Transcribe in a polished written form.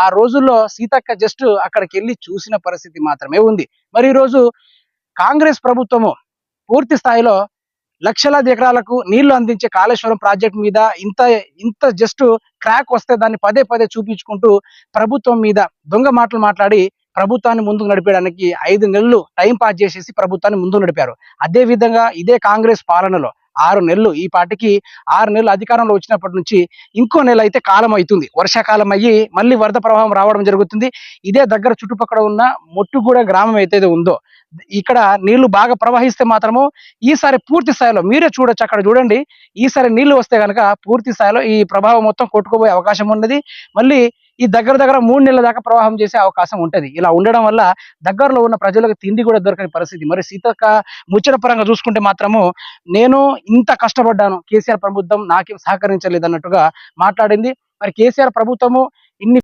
ఆ రోజుల్లో సీతక్క జస్ట్ అక్కడికి వెళ్ళి చూసిన పరిస్థితి మాత్రమే ఉంది. మరి ఈ రోజు కాంగ్రెస్ ప్రభుత్వము పూర్తి స్థాయిలో లక్షలాది ఎకరాలకు నీళ్లు అందించే కాళేశ్వరం ప్రాజెక్ట్ మీద ఇంత ఇంత జస్ట్ క్రాక్ వస్తే దాన్ని పదే పదే చూపించుకుంటూ ప్రభుత్వం మీద దొంగ మాటలు మాట్లాడి ప్రభుత్వాన్ని ముందుకు నడిపేయడానికి 5 నెలలు టైం పాస్ చేసేసి ప్రభుత్వాన్ని ముందుకు నడిపారు. అదే విధంగా ఇదే కాంగ్రెస్ పాలనలో 6 నెలలు, ఈ పాటికి 6 నెలలు అధికారంలో వచ్చినప్పటి నుంచి ఇంకో నెల అయితే కాలం అవుతుంది. వర్షాకాలం అయ్యి మళ్ళీ వరద ప్రవాహం రావడం జరుగుతుంది. ఇదే దగ్గర చుట్టుపక్కల ఉన్న మొట్టుగూడ గ్రామం అయితే ఉందో ఇక్కడ నీళ్లు బాగా ప్రవహిస్తే మాత్రము ఈసారి పూర్తి స్థాయిలో మీరే చూడొచ్చు, అక్కడ చూడండి, ఈసారి నీళ్లు వస్తే కనుక పూర్తి స్థాయిలో ఈ ప్రభావం మొత్తం కొట్టుకుపోయే అవకాశం ఉన్నది. మళ్ళీ ఈ దగ్గర దగ్గర 3 నెలల దాకా ప్రవాహం చేసే అవకాశం ఉంటది. ఇలా ఉండడం వల్ల దగ్గరలో ఉన్న ప్రజలకు తిండి కూడా దొరకని పరిస్థితి. మరి సీతక్క ముచ్చట పరంగా చూసుకుంటే మాత్రము నేను ఇంత కష్టపడ్డాను, కేసీఆర్ ప్రభుత్వం నాకేం సహకరించలేదు అన్నట్టుగా మాట్లాడింది. మరి కేసీఆర్ ప్రభుత్వము